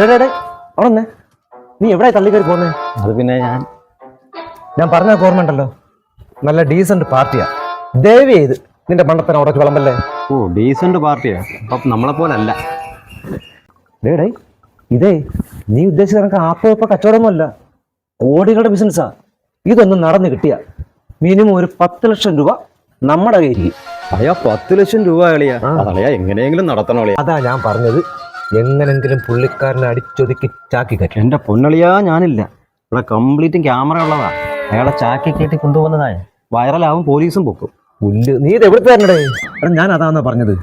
അവിടെ നീ എവിടെ തള്ളിക്കറി പോന്നേ? അത് പിന്നെ ഞാൻ പറഞ്ഞ ഓർമ്മയുണ്ടല്ലോ, നല്ല ഡീസന്റ് പാർട്ടിയാ. ദയവ് ചെയ്ത് നിന്റെ മണ്ടത്തനം ഉടച്ച് വിളമ്പല്ലേ. ഓ, ഡീസന്റ് പാർട്ടിയാ. അപ്പം നമ്മളെ പോലല്ല. ഡേ ഇതേ നീ ഉദ്ദേശിച്ച കണക്ക് ആപ്പ കച്ചവടമൊന്നുമല്ല, കോടികളുടെ ബിസിനസ്സാ. ഇതൊന്നും നടന്നു കിട്ടിയ മിനിമം ഒരു 10 ലക്ഷം രൂപ നമ്മുടെ കയ്യിൽ. അയ്യാ, 10 ലക്ഷം രൂപ കളിയാ? അതളിയാ എങ്ങനെയെങ്കിലും നടത്തണം കളിയാ. അതാ ഞാൻ പറഞ്ഞത്, എങ്ങനെങ്കിലും പുള്ളിക്കാരനെ അടിച്ചൊതുക്കി ചാക്കി കയറ്റി. എന്റെ പൊന്നളിയാ, ഞാനില്ല. ഇവിടെ കംപ്ലീറ്റും ക്യാമറ ഉള്ളതാ. അയാളെ ചാക്കി കയറ്റി കൊണ്ടുപോകുന്നതായ വൈറലാവും, പോലീസും പൊക്കും. പുല്ല്, നീ ഇത് എവിടുത്തെ തരണേ? ഞാൻ അതാന്നാ പറഞ്ഞത്,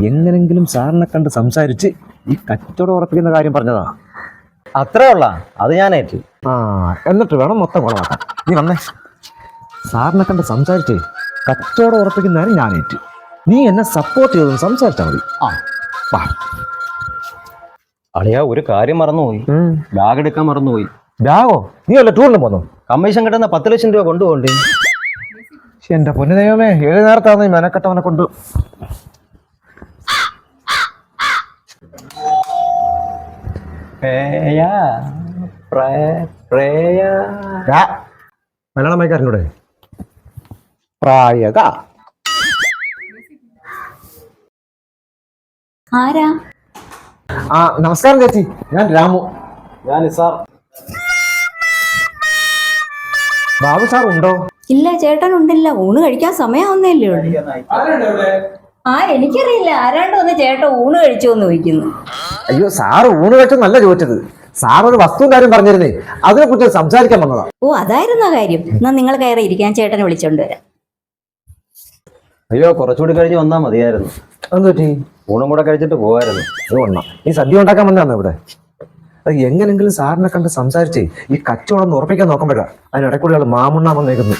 എങ്ങനെങ്കിലും സാറിനെ കണ്ട് സംസാരിച്ച് ഈ കച്ചവടം ഉറപ്പിക്കുന്ന കാര്യം പറഞ്ഞതാ. അത്രേ ഉള്ള അത് ഞാനേറ്റ്. എന്നിട്ട് വേണം മൊത്തം കുളമാക്കാൻ. നീ വന്നേ, സാറിനെ കണ്ട് സംസാരിച്ചേ കച്ചവടം ഉറപ്പിക്കുന്നതിന് ഞാനേറ്റ്. നീ എന്നെ സപ്പോർട്ട് ചെയ്തൊന്ന് സംസാരിച്ചാൽ മതി. അളിയാ, ഒരു കാര്യം മറന്നുപോയി. ബാഗ് എടുക്കാൻ മറന്നുപോയി. ബാഗോ? നീ വല്ല ടൂറിന് പോന്നോ? കമ്മീഷൻ കിട്ടുന്ന 10 ലക്ഷം രൂപ കൊണ്ടുപോകണ്ടേ? എന്റെ പൊന്നു ദൈവമേ, 7 നേരത്താന്ന് ഈ മെനക്കെട്ടവനെ കൊണ്ട്. മലയാളം വായിക്കാരനോടെ പ്രായക. ആരാ? നമസ്കാരം ചേച്ചി, ഞാൻ രാമു. ഞാൻ സാർ. ബാബു സാർ ഉണ്ടോ? ഇല്ല, ചേട്ടൻ ഉണ്ടില്ല. ഊണ് കഴിക്കാൻ സമയമാവുന്നല്ലേ ഉള്ളൂ. എനിക്കറിയില്ല, ആരാണ്ട് വന്ന് ചേട്ടൻ ഊണ് കഴിച്ചോന്ന് ചോദിക്കുന്നു. അയ്യോ, സാറ് ഊണ് കഴിച്ചെന്നല്ല ചോദിച്ചത്. സാർ ഒരു വസ്തുവിന്റെ കാര്യം പറഞ്ഞിരുന്നേ, അതിനെ കുറിച്ച് സംസാരിക്കാൻ വന്നതാ. ഓ, അതായിരുന്ന കാര്യം. എന്നാ നിങ്ങൾ കയറി ഇരിക്കാൻ, ചേട്ടനെ വിളിച്ചോണ്ട് വരാം. അയ്യോ, കുറച്ചുകൂടി കഴിഞ്ഞ് വന്നാ മതിയായിരുന്നു. എന്ത് പറ്റി? ഊണും കൂടെ കഴിച്ചിട്ട് പോകായിരുന്നു. അത് കൊള്ളാം. ഈ സദ്യ ഉണ്ടാക്കാൻ വന്നതാണ് ഇവിടെ. അത് എങ്ങനെങ്കിലും സാറിനെ കണ്ട് സംസാരിച്ചേ ഈ കച്ചവടം ഒന്ന് ഉറപ്പിക്കാൻ നോക്കുമ്പോഴാ അതിനിടയ്ക്കുള്ള ആൾ മാമുണ്ണാൻ വന്നേക്കുന്നു.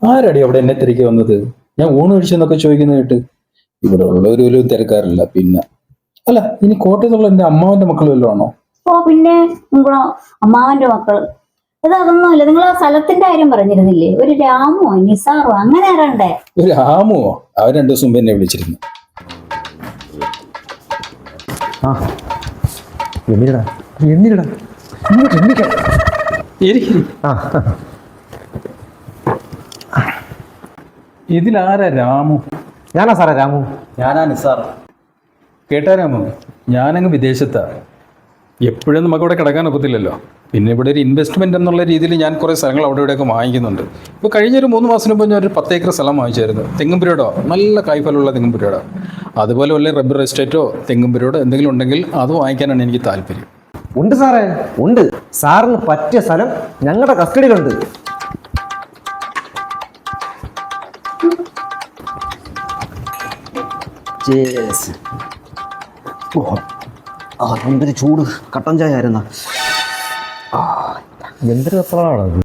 ആരടി അവിടെ എന്നെ തിരക്കി വന്നത്? ഞാൻ ഊണ് കഴിച്ചെന്നൊക്കെ ചോദിക്കുന്ന കേട്ട്. ഇവിടെ ഉള്ളവര് ഒരു തിരക്കാറില്ല. പിന്നെ അല്ല, ഇനി കോട്ടയത്തുള്ള എന്റെ അമ്മാവന്റെ മക്കൾ വല്ലതും ആണോ? ഓ പിന്നെ, നിങ്ങളോ അമ്മാവന്റെ മക്കള്? അതൊന്നുമല്ല. നിങ്ങൾ ആ സ്ഥലത്തിന്റെ കാര്യം പറഞ്ഞിരുന്നില്ലേ? ഒരു രാമോ നിസാറോ അങ്ങനെ ആരാണ്ടേ? ഒരു രാമോ? അവർ 2 ദിവസം മുമ്പ് എന്നെ വിളിച്ചിരുന്നു. ഇതിലാരാ രാമു? ഞാനാ സാറേ രാമു. ഞാനാ നിസാർ. കേട്ടാ രാമു, ഞാനങ്ങ് വിദേശത്താ. എപ്പോഴും നമുക്കവിടെ കിടക്കാൻ ഒക്കത്തില്ലല്ലോ. പിന്നെ ഇവിടെ ഒരു ഇൻവെസ്റ്റ്മെന്റ് എന്നുള്ള രീതിയിൽ ഞാൻ കുറേ സ്ഥലങ്ങൾ അവിടെ ഇവിടെയൊക്കെ വാങ്ങിക്കുന്നുണ്ട്. ഇപ്പോൾ കഴിഞ്ഞൊരു 3 മാസത്തിന് മുമ്പ് ഞാൻ ഒരു 10 ഏക്കർ സ്ഥലം വാങ്ങിച്ചായിരുന്നു. തെങ്ങും പുരയോടോ, നല്ല കായ്ഫലമുള്ള തെങ്ങും പുരയോടോ, അതുപോലെ വല്ല റബ്ബർ എസ്റ്റേറ്റോ തെങ്ങും പുരയോടോ എന്തെങ്കിലും ഉണ്ടെങ്കിൽ അത് വാങ്ങിക്കാനാണ് എനിക്ക് താല്പര്യം. ഉണ്ട് സാറേ, ഉണ്ട്. സാറിന് പറ്റിയ സ്ഥലം ഞങ്ങളുടെ കസ്റ്റഡിയിലുണ്ട്. എന്തൊരു ചൂട് കട്ടൻ ചായ ആയിരുന്ന. എന്തൊരു വെപ്പളാണത്.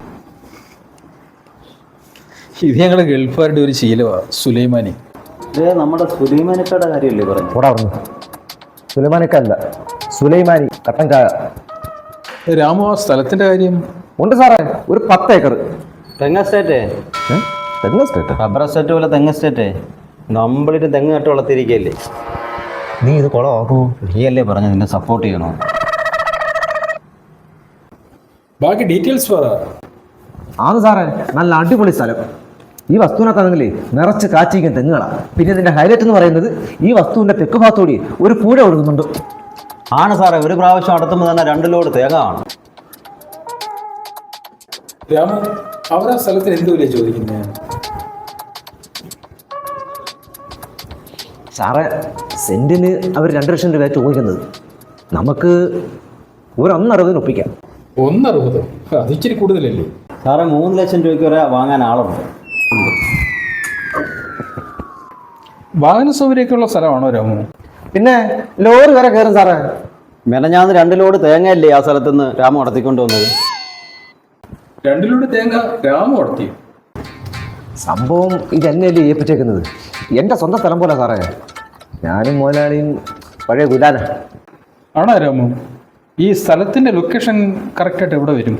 ഇത് ഞങ്ങളുടെ ഗൾഫുകാരുടെ ഒരു ശീലമാണ്, സുലൈമാനി. നമ്മുടെ സുലൈമാനിക്കയുടെ കാര്യമല്ലേ പറഞ്ഞു? ഓടാ പറഞ്ഞു. സുലൈമാനിക്കല്ല, സുലൈമാനി കട്ടൻ ചായ. രാമു, ആ സ്ഥലത്തിന്റെ കാര്യം? ഉണ്ട് സാറേ, ഒരു 10 ഏക്കർ. തെങ്ങ് എസ്റ്റേറ്റേ? തെങ്ങ് എസ്റ്റേറ്റ്? റബ്ബർ എസ്റ്റേറ്റ് പോലെ തെങ്ങ് എസ്റ്റേറ്റേ. നമ്മളിട്ട് തെങ്ങ് നട്ട് വളർത്തിയിരിക്കല്ലേ. നീ ഇത് കുളമാക്കൂ. നീയല്ലേ പറഞ്ഞു നിന്നെ സപ്പോർട്ട് ചെയ്യണോ? ബാക്കി ഡീറ്റെയിൽസ് പറ. ആണ് സാറേ, നല്ല അടിപൊളി സ്ഥലം. ഈ വസ്തുവിനകത്താണെങ്കിലേ നിറച്ച് കാച്ചിരിക്കുന്ന തെങ്ങുകളാണ്. പിന്നെ ഇതിന്റെ ഹൈലൈറ്റ് എന്ന് പറയുന്നത് ഈ വസ്തുവിന്റെ തെക്ക് ഭാഗത്തോടി ഒരു പുഴ ഒഴുകുന്നുണ്ട്. ആണ് സാറേ, ഒരു പ്രാവശ്യം അടുത്തുമ്പോൾ തന്നെ 2 ലോഡ് തേങ്ങ കാണും. രാമു, അവരാ സ്ഥലത്തിന് എന്ത് വില ചോദിക്കുന്നത്? സാറേ, സെന്റിന് അവർ 2 ലക്ഷം രൂപ ചോദിക്കുന്നത്. നമുക്ക് ഒരു 1.60 ഒപ്പിക്കാം. 1.60? അത് ഇച്ചിരി കൂടുതലല്ലേ? സാറേ, 3 ലക്ഷം രൂപയ്ക്ക് വരെ വാങ്ങാൻ ആളുണ്ട്. വാഹന സൗകര്യമൊക്കെയുള്ള സ്ഥലമാണോ രാമു? പിന്നെ ലോറി വരെ കയറും സാറേ. മെനഞ്ഞാന്ന് 2 ലോഡ് തേങ്ങയല്ലേ ആ സ്ഥലത്തുനിന്ന് രാമു നടത്തിക്കൊണ്ട് വന്നത്? 2 ലോഡ് തേങ്ങ രാമു നടത്തി? സംഭവം ഇതെന്നെയല്ലേ ഏൽപ്പിച്ചേക്കുന്നത്. എൻ്റെ സ്വന്തം സ്ഥലം പോലെ സാറേ. ഞാനും മുതലാളിയും പഴയ ഗുലാന. ആണോ രാമു? ഈ സ്ഥലത്തിന്റെ ലൊക്കേഷൻ കറക്റ്റായിട്ട് എവിടെ വരും?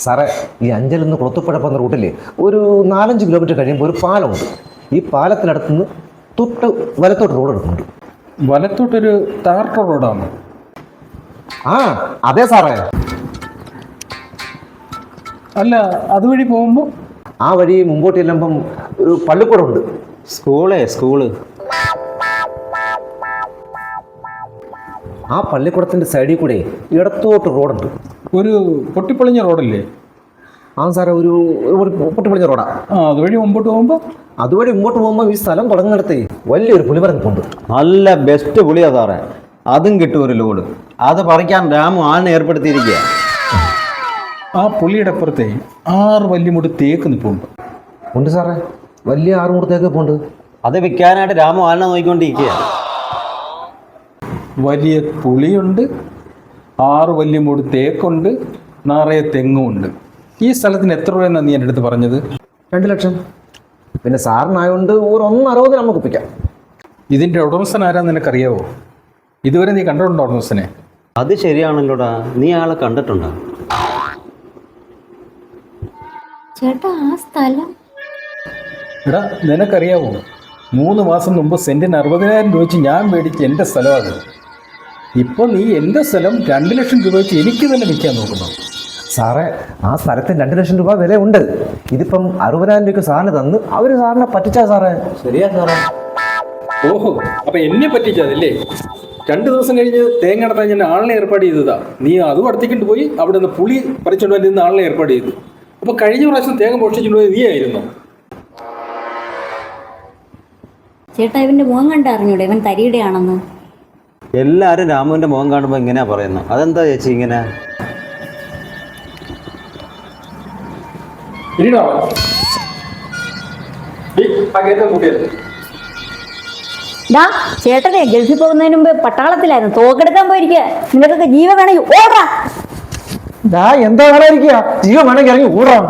സാറേ, ഈ അഞ്ചലിൽ നിന്ന് കുളത്തുപ്പുഴ പോകുന്ന റൂട്ടിൽ ഒരു 4-5 കിലോമീറ്റർ കഴിയുമ്പോൾ ഒരു പാലമുണ്ട്. ഈ പാലത്തിനടുത്തുനിന്ന് തൊട്ട് വലത്തോട്ട് റോഡ് എടുക്കുന്നുണ്ട്. വലത്തോട്ടൊരു ടാർട്ടർ റോഡാണ്. ആ അതെ സാറേ. അല്ല, അതുവഴി പോകുമ്പോൾ ആ വഴി മുമ്പോട്ട് ചെല്ലുമ്പം ഒരു പള്ളിക്കൂടമുണ്ട്. സ്കൂള്. ആ പള്ളിക്കൂടത്തിന്റെ സൈഡിൽ കൂടെ ഇടത്തോട്ട് റോഡുണ്ട്. ഒരു പൊട്ടിപ്പൊളിഞ്ഞ റോഡല്ലേ? ആ സാറേ, ഒരു ഒരു പൊട്ടിപ്പൊളിഞ്ഞ റോഡാ. അതുവഴി മുമ്പോട്ട് പോകുമ്പോൾ അതുവഴി മുമ്പോട്ട് പോകുമ്പോൾ ഈ സ്ഥലം തുടങ്ങുന്നിടത്തേ വലിയൊരു പുളിമരം നിൽപ്പുണ്ട്. നല്ല ബെസ്റ്റ് പുളിയാ സാറേ. അതും കിട്ടും ഒരു ലോഡ്. അത് പറിക്കാൻ രാമു ആളിനെ ഏർപ്പെടുത്തിയിരിക്കുക. ആ പുള്ളിയുടെ അപ്പുറത്തെ 6 വല്യമുട് തേക്ക് നിൽപ്പുണ്ട്. ഉണ്ട് സാറേ, വലിയ 6 മൂടത്തേക്ക് പോണ്ട്. അത് വിൽക്കാനായിട്ട് രാമു ആളിനെ നോക്കിക്കൊണ്ടിരിക്കുക. വലിയ പുളിയുണ്ട്, 6 വല്യമുട് തേക്കുണ്ട്, നിറയെ തെങ്ങുമുണ്ട്. ഈ സ്ഥലത്തിന് എത്ര രൂപയെന്നാണ് നീ എൻ്റെ അടുത്ത് പറഞ്ഞത്? 2 ലക്ഷം. പിന്നെ സാറിനായതുകൊണ്ട് ഒരു 1.60 നമുക്ക് ഒപ്പിക്കാം. ഇതിൻ്റെ ഉടമസ്ഥൻ ആരാന്ന് നിനക്കറിയാവോ? ഇതുവരെ നീ കണ്ടിട്ടുണ്ടോ ഉടമസ്ഥനെ? അത് ശരിയാണല്ലോടാ, നീ ആളെ കണ്ടിട്ടുണ്ടോ? ചേട്ടാ ആ സ്ഥലം എടാ, നിനക്കറിയാവോ, 3 മാസം മുമ്പ് സെൻറ്റിന് 60,000 രൂപ വെച്ച് ഞാൻ മേടിച്ച് എൻ്റെ സ്ഥലമാണ്. ഇപ്പോൾ നീ എൻ്റെ സ്ഥലം 2 ലക്ഷം രൂപ വെച്ച് എനിക്ക് തന്നെ വിൽക്കാൻ നോക്കുന്നു. സാറേ, ആ സ്ഥലത്തിന് 2 ലക്ഷം രൂപ വില ഉണ്ട്. ഇതിപ്പം 60,000 രൂപയ്ക്ക് സാറിന് തന്ന് അവർ സാറിനെ പറ്റിച്ചാ സാറേ. ശരിയാ സാറേ. ഓഹോ, അപ്പം എന്നെ പറ്റിച്ചതല്ലേ? 2 ദിവസം കഴിഞ്ഞ് തേങ്ങ നടത്താൻ ഞാൻ ആളിനെ ഏർപ്പാട് ചെയ്തതാ. നീ അതും അടുത്തേക്കൊണ്ട് പോയി അവിടെ നിന്ന് പുളി പറിച്ചുകൊണ്ട് നിന്ന് ആളിനെ ഏർപ്പാട് ചെയ്തു. അപ്പോൾ കഴിഞ്ഞ പ്രാവശ്യം തേങ്ങ മോഷ്ടിച്ചുകൊണ്ട് പോയി നീ ആയിരുന്നു. ചേട്ടാ ഇവന്റെ മുഖം കണ്ട അറിഞ്ഞൂടെ ഇവൻ തരിയുടെ ആണെന്ന്? എല്ലാവരും രാമുവിന്റെ മുഖം കാണുമ്പോൾ ഇങ്ങനെയാ പറയുന്നത്. അതെന്താ ചേച്ചി ഇങ്ങനെ? ചേട്ടനെ ഗൾഫിൽ പോകുന്നതിന് മുമ്പ് പട്ടാളത്തിലായിരുന്നു, തോക്കെടുക്കാൻ പോയിരിക്കുക. നിനക്കൊക്കെ ജീവൻ വേണമെങ്കിൽ ഓടാ. എന്താ വേണമായിരിക്കുക? ജീവൻ വേണമെങ്കിൽ ഇറങ്ങി ഓടാം.